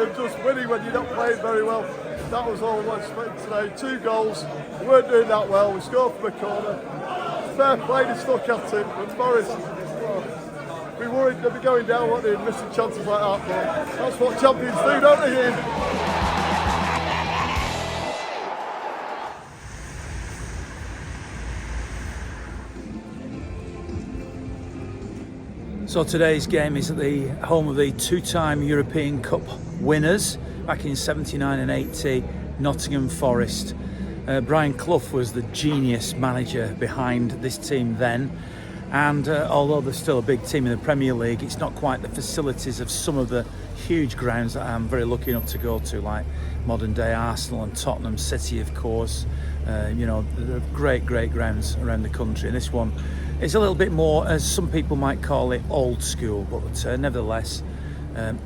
than just winning when you're not playing very well. That was all I was expecting today. 2 goals, we weren't doing that well, we scored from a corner. Fair play to stuck at him, but Forrest, we worried they'd be going down, weren't they, and missing chances like that, but that's what champions do, don't they, Ian? So today's game is at the home of the 2-time European Cup winners back in 79 and 80, Nottingham Forest. Brian Clough was the genius manager behind this team then, and although there's still a big team in the Premier League, it's not quite the facilities of some of the huge grounds that I'm very lucky enough to go to, like modern day Arsenal and Tottenham City, of course. You know, there are great grounds around the country, and this one is a little bit more, as some people might call it, old school, but nevertheless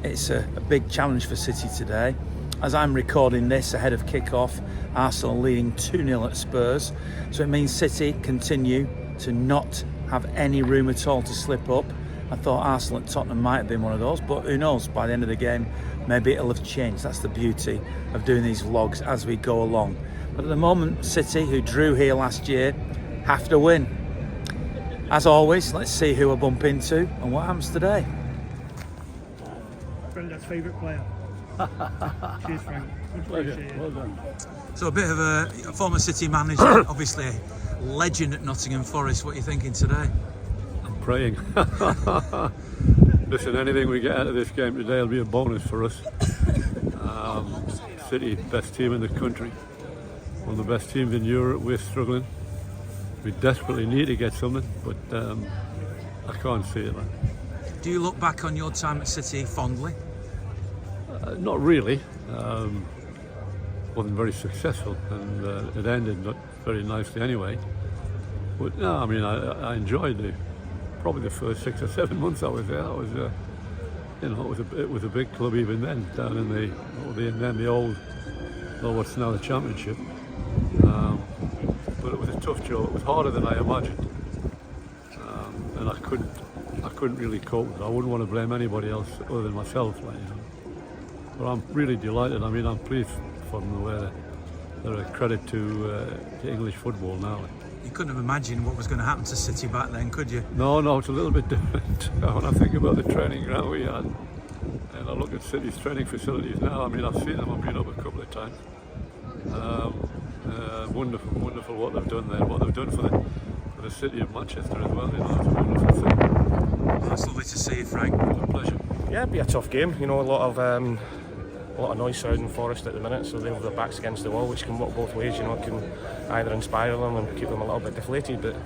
it's a big challenge for City today. As I'm recording this ahead of kick-off, Arsenal leading 2-0 at Spurs, so it means City continue to not have any room at all to slip up. I thought Arsenal at Tottenham might have been one of those, but who knows, by the end of the game maybe it'll have changed. That's the beauty of doing these vlogs as we go along. But at the moment, City, who drew here last year, have to win. As always, let's see who I bump into and what happens today. Brendan's favourite player. Cheers, Frank. Pleasure. Well done. So a bit of a former City manager, obviously a legend at Nottingham Forest. What are you thinking today? I'm praying. Listen, anything we get out of this game today will be a bonus for us. City, best team in the country. One of the best teams in Europe. We're struggling. We desperately need to get something, but I can't see it. Do you look back on your time at City fondly? Not really. Wasn't very successful, and it ended not very nicely anyway. But no, I mean, I enjoyed probably the first 6 or 7 months I was there. I was, you know, it was a big club even then, down in the old, well, what's now the Championship. But it was a tough job. It was harder than I imagined, and I couldn't really cope with it. I wouldn't want to blame anybody else other than myself, like, you know. But I'm really delighted. I mean, I'm pleased for them where they're a credit to English football now. You couldn't have imagined what was going to happen to City back then, could you? No, it's a little bit different. When I think about the training ground we had, and I look at City's training facilities now, I mean, I've seen them, I've been up a couple of times. Wonderful what they've done there, what they've done for the city of Manchester as well. You know, it's a wonderful thing. Well, it's lovely to see you, Frank. It's a pleasure. Yeah, it'd be a tough game. You know, a lot of noise surrounding Forest at the minute, so they have their backs against the wall, which can work both ways. You know, it can either inspire them and keep them a little bit deflated, but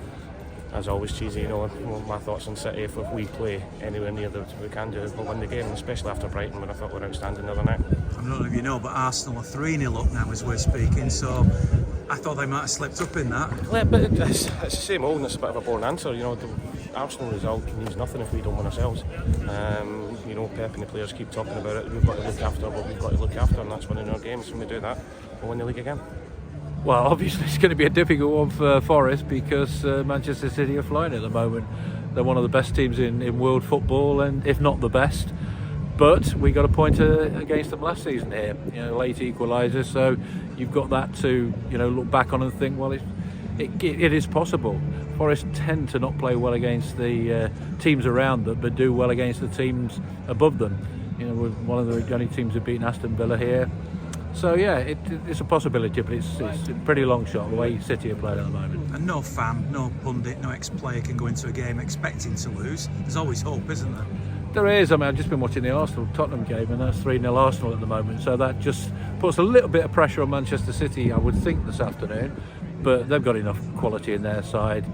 as always, Cheesy, you know, my thoughts on City, if we play anywhere near that we can do, we'll win the game, especially after Brighton, when I thought we were outstanding the other night. I don't know if you know, but Arsenal are 3-0 up now as we're speaking, so I thought they might have slipped up in that. Yeah, but it's the same old, and it's a bit of a boring answer. You know, the Arsenal result means nothing if we don't win ourselves. You know, Pep and the players keep talking about it. We've got to look after what we've got to look after, and that's winning our games. When we do that, we'll win the league again. Well, obviously it's going to be a difficult one for Forest because Manchester City are flying at the moment. They're one of the best teams in world football, and if not the best. But we got a point against them last season here, you know, late equaliser. So you've got that to, you know, look back on and think, well, it is possible. Forest tend to not play well against the teams around them, but do well against the teams above them. You know, we're one of the only teams who've beaten Aston Villa here. So yeah, it's a possibility, but it's a pretty long shot the way City are playing at the moment. And no fan, no pundit, no ex-player can go into a game expecting to lose. There's always hope, isn't there? There is. I mean, I've just been watching the Arsenal-Tottenham game, and that's 3-0 Arsenal at the moment. So that just puts a little bit of pressure on Manchester City, I would think, this afternoon. But they've got enough quality in their side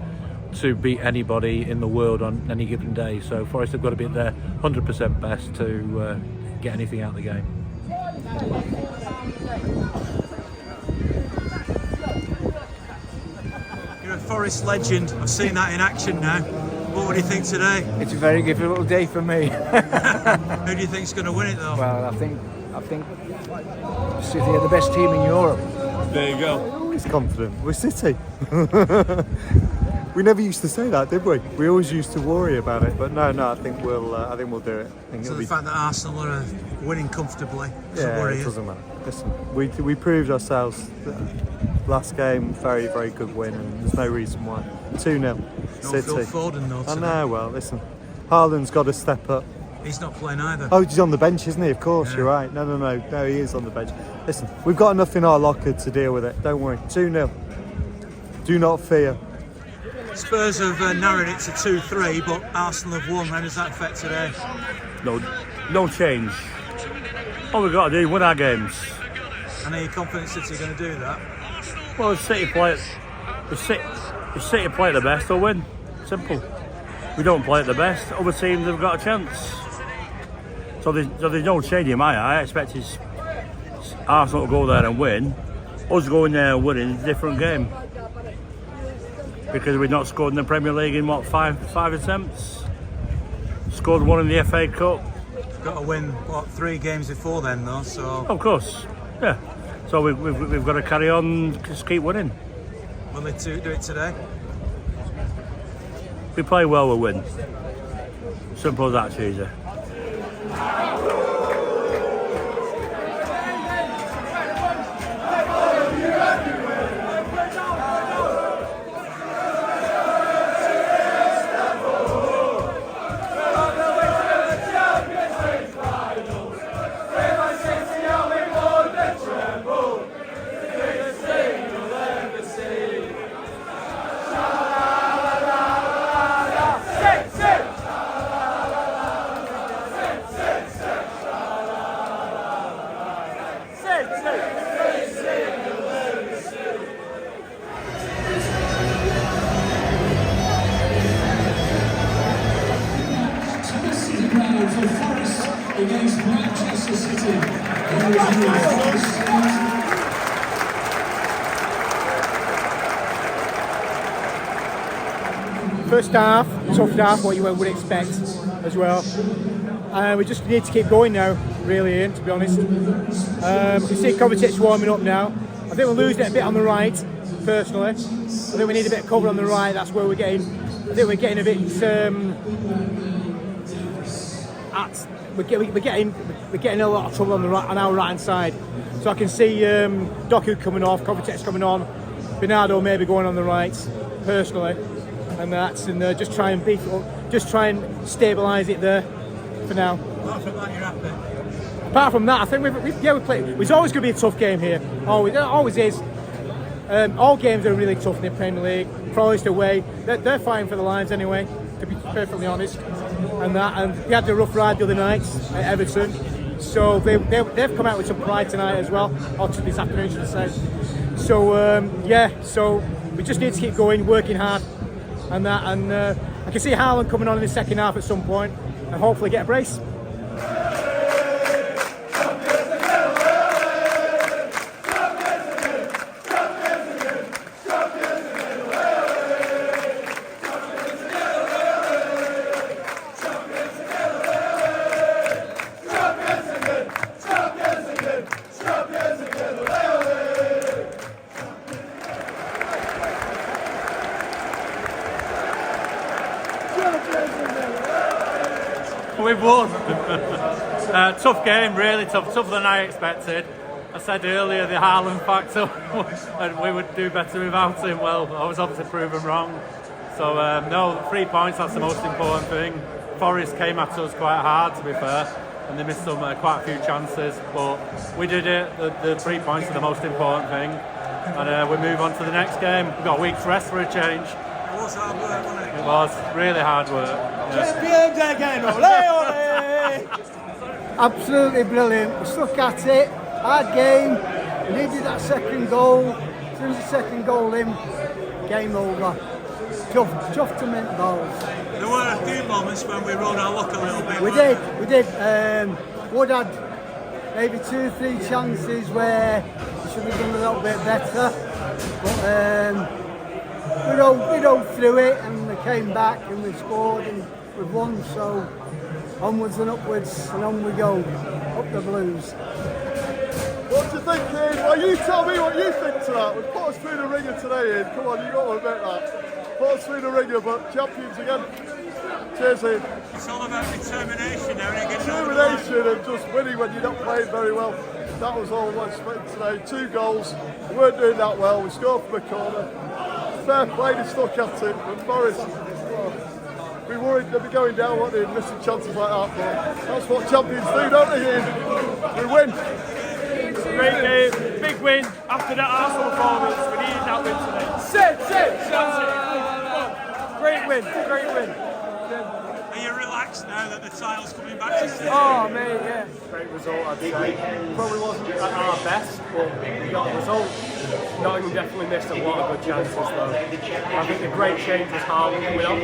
to beat anybody in the world on any given day. So Forest have got to be at their 100% best to get anything out of the game. You're a Forest legend. I've seen that in action now. What do you think today? It's a very difficult day for me. Who do you think's going to win it though? Well, I think City are the best team in Europe. There you go. Always confident. We're City. We never used to say that, did we? We always used to worry about it, but no, I think we'll do it. I think So it'll the be, fact that Arsenal are winning comfortably doesn't worry it you? doesn't matter. Listen, we proved ourselves. Last game, very, very good win, and there's no reason why. 2-0, No City. Phil Foden though I today. know. Well, listen, Haaland's got to step up. He's not playing either. Oh, he's on the bench, isn't he? Of course, Yeah. you're right. No, he is on the bench. Listen, we've got enough in our locker to deal with it. Don't worry. 2-0. Do not fear. Spurs have narrowed it to 2-3, but Arsenal have won. How does that affect today? No change. All we've got to do is win our games. And are you confident City are going to do that? Well, if City play the best, they'll win. Simple. We don't play at the best, other teams have got a chance. So there's no change in my eye. I expect Arsenal to go there and win. Us going there and winning is a different game. Because we've not scored in the Premier League in five attempts. Scored one in the FA Cup. Got to win, 3 games before then though, so... Of course, yeah. So we've got to carry on, just keep winning. Will they do it today? We play well, we'll win. Simple as that, Cheeseman. For Forrest against Manchester City. First half, tough half, what you would expect as well. We just need to keep going now, really, Ian, to be honest. You can see Kovacic's warming up now. I think we're losing it a bit on the right, personally. I think we need a bit of cover on the right, that's where we're getting. I think we're getting a bit. We're getting a lot of trouble on our right hand side. So I can see Doku coming off, Kovacic's coming on, Bernardo maybe going on the right, personally, and just try and stabilise it there for now. Apart from that, you're happy? Apart from that, I think we played. It's always going to be a tough game here. Always is. All games are really tough in the Premier League. Forest away, they're fighting for the Lions anyway, to be perfectly honest. And they had the rough ride the other night at Everton, so they've come out with some pride tonight as well, or this afternoon should I say. So so we just need to keep going, working hard, and I can see Haaland coming on in the second half at some point, and hopefully get a brace. We've won. Tough game, really tougher than I expected. I said earlier the Haaland factor, and we would do better without him. Well, I was obviously proven wrong. So no, 3 points, that's the most important thing. Forrest came at us quite hard, to be fair, and they missed quite a few chances, but we did it. The 3 points are the most important thing, and we move on to the next game. We've got a week's rest for a change. It was hard work, wasn't it? It was really hard work. Champions again, ole ole! Absolutely brilliant. We stuck at it. Hard game. We needed that second goal. As soon as the second goal in, game over. Tough to mint goals. There were a few moments when we rode our luck a little bit. We did. Wood had maybe 2-3 chances where we should have done a little bit better. But we dove through it and we came back and we scored and we've won. So onwards and upwards and on we go. Up the Blues. What do you think? thinking? Well, you tell me what you think to that. We put us through the ringer today, Ian. Come on, you got to admit that. Put us through the ringer, but champions again. Cheers, Ian. It's all about determination now. Determination and just winning when you're not playing very well. That was all I expected today. 2 goals. We weren't doing that well. We scored from a corner. Fair play, they stuck at it. And Forrest, we worried they'd be going down, weren't they, and missing chances like that. But that's what champions do, don't they, Ian? We win. Great game, big win after that Arsenal performance. We needed that win today. Great win, great win. Are you relaxed now that the title's coming back to City? Oh, mate, yeah. Great result, I'd say. Probably wasn't at our best, but we got a result. Nottingham definitely missed a lot of good chances, though. I think the great change was Haaland coming up.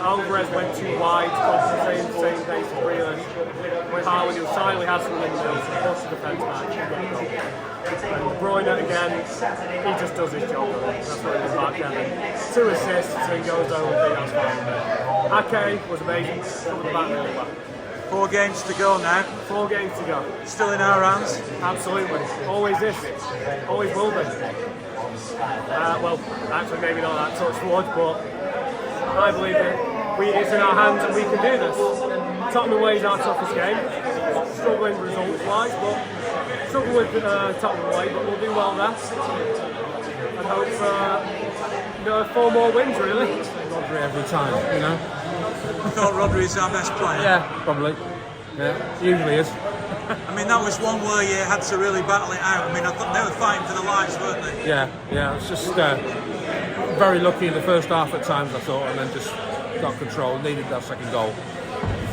Alvarez went too wide, concentrating the same pace as Erling. With Haaland, he finally had some in the middle to push the defence back. And Bruyne again, he just does his job. That's what he was back then. 2 assists, so he goes down with that's fine. Ake was amazing, covered the back really well. 4 games to go now. 4 games to go. Still in our hands. Absolutely. Always is. Always will be. Well, actually maybe not that touch wood, but I believe that it's in our hands and we can do this. Tottenham away is our toughest game. Struggling results-wise, but struggle with Tottenham away, but we'll do well there. And hope for 4 more wins, really. Rodri every time, you know. I thought Rodri is our best player. Yeah, probably. Yeah, usually is. I mean, that was one where you had to really battle it out. I mean, I thought they were fighting for the lives, weren't they? Yeah, it's just very lucky in the first half at times, I thought, and then just got control, needed that second goal.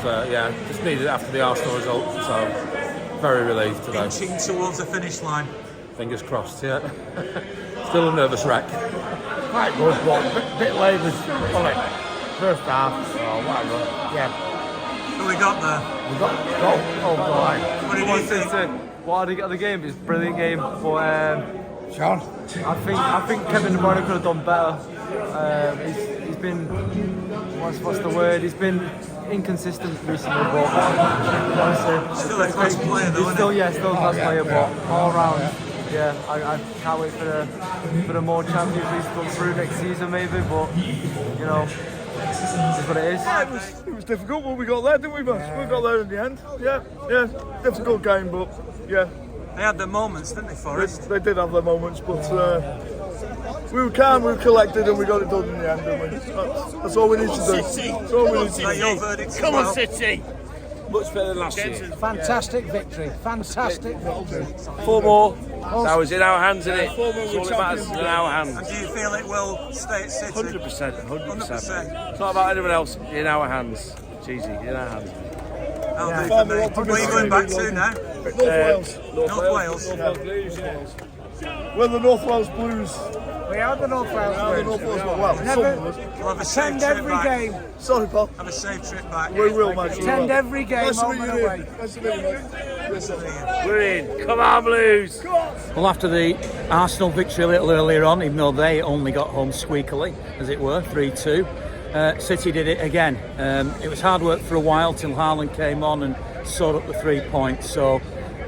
So, yeah, just needed it after the Arsenal result, so very relieved today. Inching towards the finish line. Fingers crossed, yeah. Still a nervous wreck. Quite good, but a bit late was first half or whatever. Yeah. Who we got there? We got goal. Oh boy. What did you think? What did you get of the game? It's a brilliant game, but Sean? I think Kevin De Bruyne could have done better. He's been what's the word? He's been inconsistent recently, but honestly, still a class player, though. Still a class player, but all round. Yeah, I can't wait for the more Champions League to come through next season, maybe. But you know, this is what it is. Yeah, it was difficult, but we got there, didn't we, boss? We got there in the end. Yeah, difficult game, but yeah. They had their moments, didn't they, Forrest? They did have their moments, but we were calm, we were collected, and we got it done in the end, didn't we? That's all we need to do. City. That's all we need to do. Your verdict. Come on, City! Much better than last year. Fantastic victory. Fantastic victory. 4 more. That was in our hands, isn't it? That's all that matters, in our hands. And do you feel it will stay at City? 100%. It's not about anyone else, in our hands. It's easy, in our hands. Where are you going back to now? North Wales. North Wales. We're the North Wales Blues. We are the North Wales Blues. We'll have a safe Attend trip every back. game. Sorry, Paul. Have a safe trip back. We will, mate. Attend every game. Nice to home meet and you, away. Ian. Nice to meet you, mate. We're in. Come on, Blues! Well, after the Arsenal victory a little earlier on, even though they only got home squeakily, as it were, 3-2, City did it again. It was hard work for a while till Haaland came on and sawed up the 3 points. So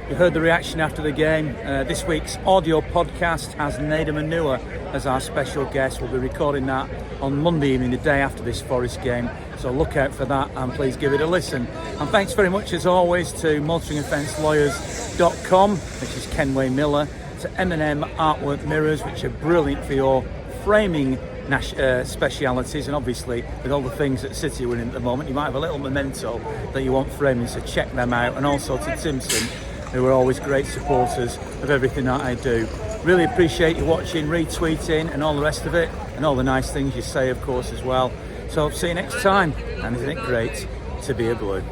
you heard the reaction after the game. This week's audio podcast has Nader Manua as our special guest. We'll be recording that on Monday evening, the day after this Forest game. So look out for that and please give it a listen. And thanks very much as always to motoringoffencelawyers.com, which is Kenway Miller, to M&M Artwork Mirrors, which are brilliant for your framing specialities, and obviously with all the things that City are in at the moment, you might have a little memento that you want framing, so check them out. And also to Timpson, who are always great supporters of everything that I do. Really appreciate you watching, retweeting and all the rest of it, and all the nice things you say, of course, as well. So see you next time, and isn't it great to be a Blue?